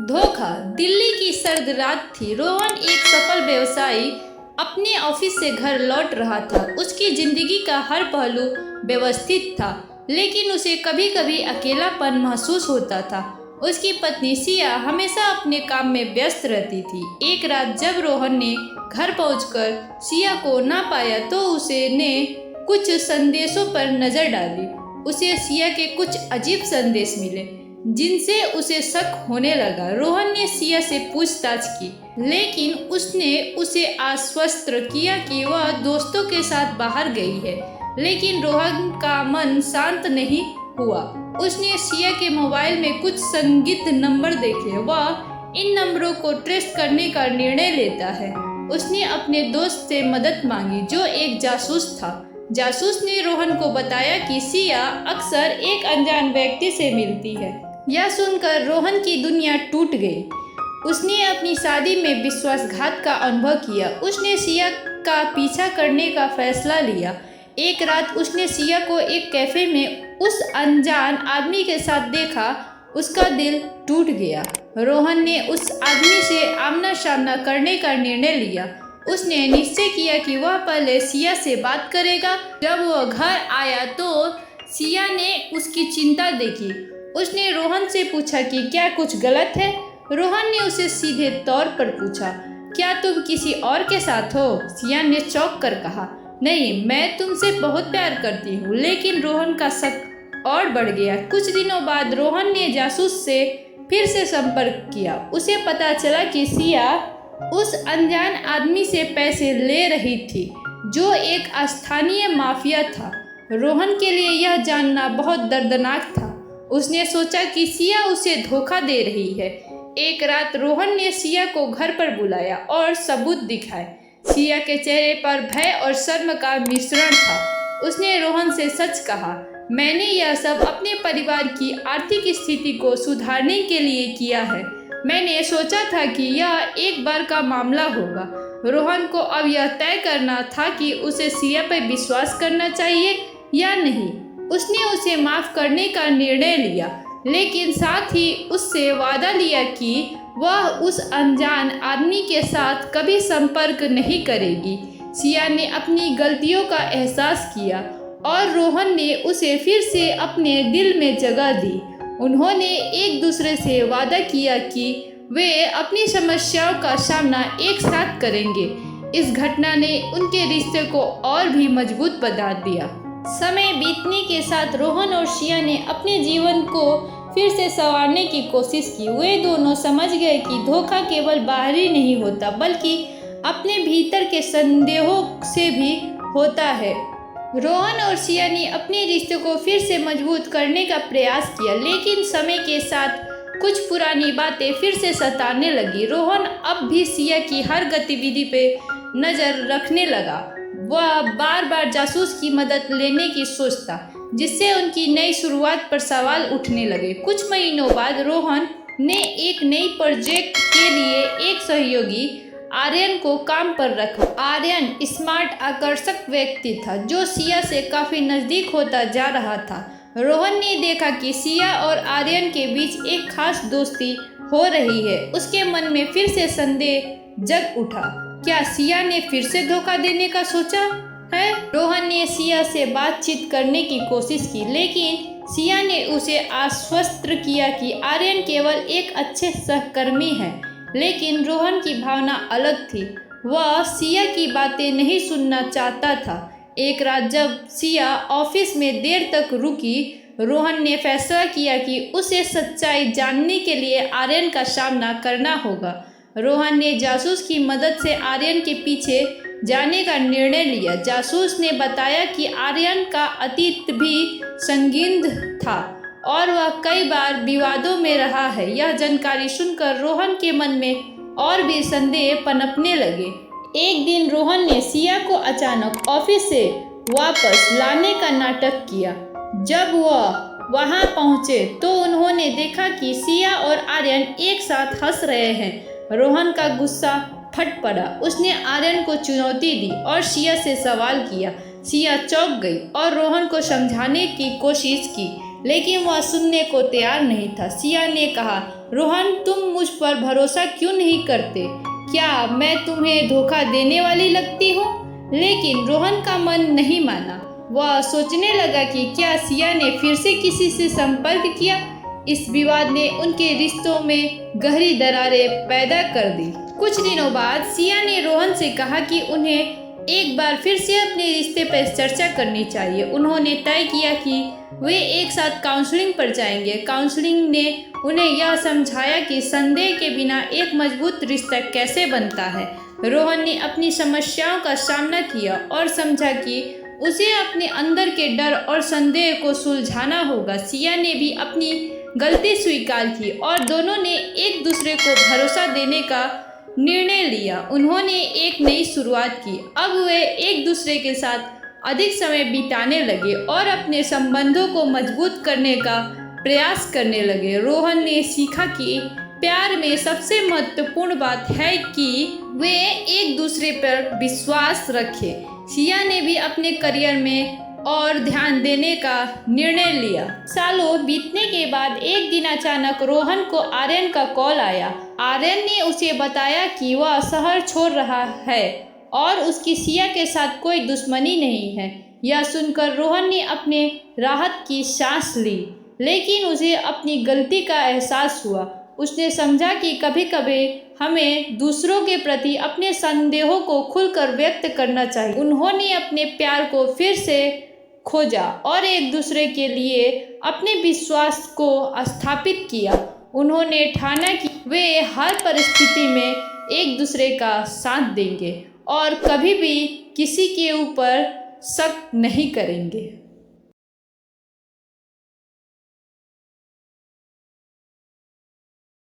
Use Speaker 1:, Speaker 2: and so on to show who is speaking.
Speaker 1: धोखा। दिल्ली की सर्द रात थी। रोहन एक सफल व्यवसायी अपने ऑफिस से घर लौट रहा था। उसकी जिंदगी का हर पहलू व्यवस्थित था, लेकिन उसे कभी कभी अकेलापन महसूस होता था। उसकी पत्नी सिया हमेशा अपने काम में व्यस्त रहती थी। एक रात जब रोहन ने घर पहुंचकर सिया को ना पाया तो उसने कुछ संदेशों पर नजर डाली। उसे सिया के कुछ अजीब संदेश मिले जिनसे उसे शक होने लगा। रोहन ने सिया से पूछताछ की, लेकिन उसने उसे आश्वस्त किया कि वह दोस्तों के साथ बाहर गई है। लेकिन रोहन का मन शांत नहीं हुआ। उसने सिया के मोबाइल में कुछ संदिग्ध नंबर देखे। वह इन नंबरों को ट्रेस करने का निर्णय लेता है। उसने अपने दोस्त से मदद मांगी जो एक जासूस था। जासूस ने रोहन को बताया कि सिया अक्सर एक अनजान व्यक्ति से मिलती है। यह सुनकर रोहन की दुनिया टूट गई। उसने अपनी शादी में विश्वासघात का अनुभव किया। उसने सिया का पीछा करने का फैसला लिया। एक रात उसने सिया को एक कैफे में उस अनजान आदमी के साथ देखा। उसका दिल टूट गया। रोहन ने उस आदमी से आमना सामना करने का निर्णय लिया। उसने निश्चय किया कि वह पहले सिया से बात करेगा। जब वह घर आया तो सिया ने उसकी चिंता देखी। उसने रोहन से पूछा कि क्या कुछ गलत है। रोहन ने उसे सीधे तौर पर पूछा, क्या तुम किसी और के साथ हो? सिया ने चौंक कर कहा, नहीं, मैं तुमसे बहुत प्यार करती हूँ। लेकिन रोहन का शक और बढ़ गया। कुछ दिनों बाद रोहन ने जासूस से फिर से संपर्क किया। उसे पता चला कि सिया उस अनजान आदमी से पैसे ले रही थी जो एक स्थानीय माफिया था। रोहन के लिए यह जानना बहुत दर्दनाक था। उसने सोचा कि सिया उसे धोखा दे रही है। एक रात रोहन ने सिया को घर पर बुलाया और सबूत दिखाए। सिया के चेहरे पर भय और शर्म का मिश्रण था। उसने रोहन से सच कहा, मैंने यह सब अपने परिवार की आर्थिक स्थिति को सुधारने के लिए किया है। मैंने सोचा था कि यह एक बार का मामला होगा। रोहन को अब यह तय करना था कि उसे सिया पर विश्वास करना चाहिए या नहीं। उसने उसे माफ करने का निर्णय लिया, लेकिन साथ ही उससे वादा लिया कि वह उस अनजान आदमी के साथ कभी संपर्क नहीं करेगी। सिया ने अपनी गलतियों का एहसास किया और रोहन ने उसे फिर से अपने दिल में जगह दी। उन्होंने एक दूसरे से वादा किया कि वे अपनी समस्याओं का सामना एक साथ करेंगे। इस घटना ने उनके रिश्ते को और भी मजबूत बना दिया। समय बीतने के साथ रोहन और सिया ने अपने जीवन को फिर से संवारने की कोशिश की। वे दोनों समझ गए कि धोखा केवल बाहरी नहीं होता, बल्कि अपने भीतर के संदेहों से भी होता है। रोहन और सिया ने अपने रिश्ते को फिर से मजबूत करने का प्रयास किया, लेकिन समय के साथ कुछ पुरानी बातें फिर से सताने लगी। रोहन अब भी सिया की हर गतिविधि पे नजर रखने लगा। वह बार बार जासूस की मदद लेने की सोचता, जिससे उनकी नई शुरुआत पर सवाल उठने लगे। कुछ महीनों बाद रोहन ने एक नई प्रोजेक्ट के लिए एक सहयोगी आर्यन को काम पर रखा। आर्यन स्मार्ट, आकर्षक व्यक्ति था जो सिया से काफी नजदीक होता जा रहा था। रोहन ने देखा कि सिया और आर्यन के बीच एक खास दोस्ती हो रही है। उसके मन में फिर से संदेह जग उठा, क्या सिया ने फिर से धोखा देने का सोचा है? रोहन ने सिया से बातचीत करने की कोशिश की, लेकिन सिया ने उसे आश्वस्त किया कि आर्यन केवल एक अच्छे सहकर्मी है। लेकिन रोहन की भावना अलग थी। वह सिया की बातें नहीं सुनना चाहता था। एक रात जब सिया ऑफिस में देर तक रुकी, रोहन ने फैसला किया कि उसे सच्चाई जानने के लिए आर्यन का सामना करना होगा। रोहन ने जासूस की मदद से आर्यन के पीछे जाने का निर्णय लिया। जासूस ने बताया कि आर्यन का अतीत भी संगीन था और वह कई बार विवादों में रहा है। यह जानकारी सुनकर रोहन के मन में और भी संदेह पनपने लगे। एक दिन रोहन ने सिया को अचानक ऑफिस से वापस लाने का नाटक किया। जब वह वहां पहुंचे तो उन्होंने देखा कि सिया और आर्यन एक साथ हंस रहे हैं। रोहन का गुस्सा फट पड़ा। उसने आर्यन को चुनौती दी और सिया से सवाल किया। सिया चौंक गई और रोहन को समझाने की कोशिश की, लेकिन वह सुनने को तैयार नहीं था। सिया ने कहा, रोहन, तुम मुझ पर भरोसा क्यों नहीं करते? क्या मैं तुम्हें धोखा देने वाली लगती हूँ? लेकिन रोहन का मन नहीं माना। वह सोचने लगा कि क्या सिया ने फिर से किसी से संपर्क किया। इस विवाद ने उनके रिश्तों में गहरी दरारें पैदा कर दी। कुछ दिनों बाद सिया ने रोहन से कहा कि उन्हें एक बार फिर से अपने रिश्ते पर चर्चा करनी चाहिए। उन्होंने तय किया कि वे एक साथ काउंसलिंग पर जाएंगे। काउंसलिंग ने उन्हें यह समझाया कि संदेह के बिना एक मजबूत रिश्ता कैसे बनता है। रोहन ने अपनी समस्याओं का सामना किया और समझा कि उसे अपने अंदर के डर और संदेह को सुलझाना होगा। सिया ने भी अपनी गलती स्वीकार की और दोनों ने एक दूसरे को भरोसा देने का निर्णय लिया। उन्होंने एक नई शुरुआत की। अब वे एक दूसरे के साथ अधिक समय बिताने लगे और अपने संबंधों को मजबूत करने का प्रयास करने लगे। रोहन ने सीखा कि प्यार में सबसे महत्वपूर्ण बात है कि वे एक दूसरे पर विश्वास रखें। सिया ने भी अपने करियर में और ध्यान देने का निर्णय लिया। सालों बीतने के बाद एक दिन अचानक रोहन को आर्यन का कॉल आया। आर्यन ने उसे बताया कि वह शहर छोड़ रहा है और उसकी सिया के साथ कोई दुश्मनी नहीं है। यह सुनकर रोहन ने अपने राहत की सांस ली, लेकिन उसे अपनी गलती का एहसास हुआ। उसने समझा कि कभी कभी हमें दूसरों के प्रति अपने संदेहों को खुलकर व्यक्त करना चाहिए। उन्होंने अपने प्यार को फिर से खोजा और एक दूसरे के लिए अपने विश्वास को स्थापित किया। उन्होंने ठाना कि वे हर परिस्थिति में एक दूसरे का साथ देंगे और कभी भी किसी के ऊपर शक नहीं करेंगे।